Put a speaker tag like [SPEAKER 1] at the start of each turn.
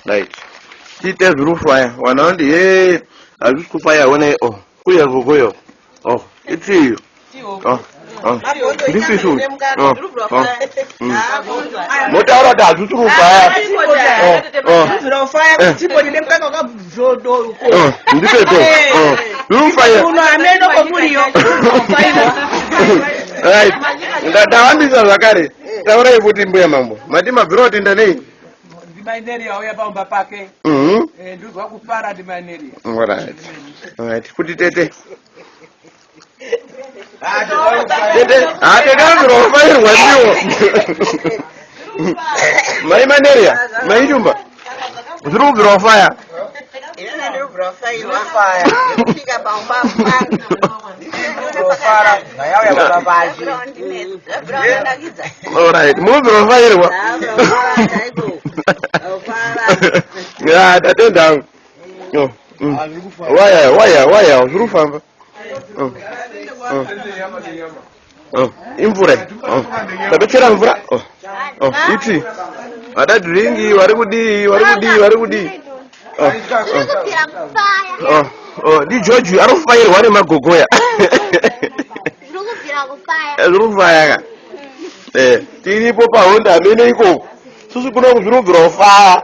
[SPEAKER 1] Right. Tite zurufaya wanaundi azvikufaya one kuya vugoyo itiyo ndisisu motaura kuti hazviturufaya nditeto zvirufaya right ndawandisa zvakare taurai kuti mbuya mambo mati mabviro tenda nei
[SPEAKER 2] Dimaneria oya baumba pake. Nduzwa kupara dimaneria.
[SPEAKER 1] Alright. Kuti tete. Tete ndiro fairwa ndiwo. Mai maneria, mai jumba. Ndiro bro fire.
[SPEAKER 3] Ina ndiro bro fire. Fika baumba pake. Ndiro fara, na yao ya babaji.
[SPEAKER 1] Alright, mu bro fairwa. Yeah, that's down. Why? Zurufamba. Imvura. Tabechera mvura. Iti. Ada dringi, vari kudi. Di George arofire wari magogoya. Zurufaya ka. Tiripo pa Honda amene iko. Susu kuno kuzvirubvira fire.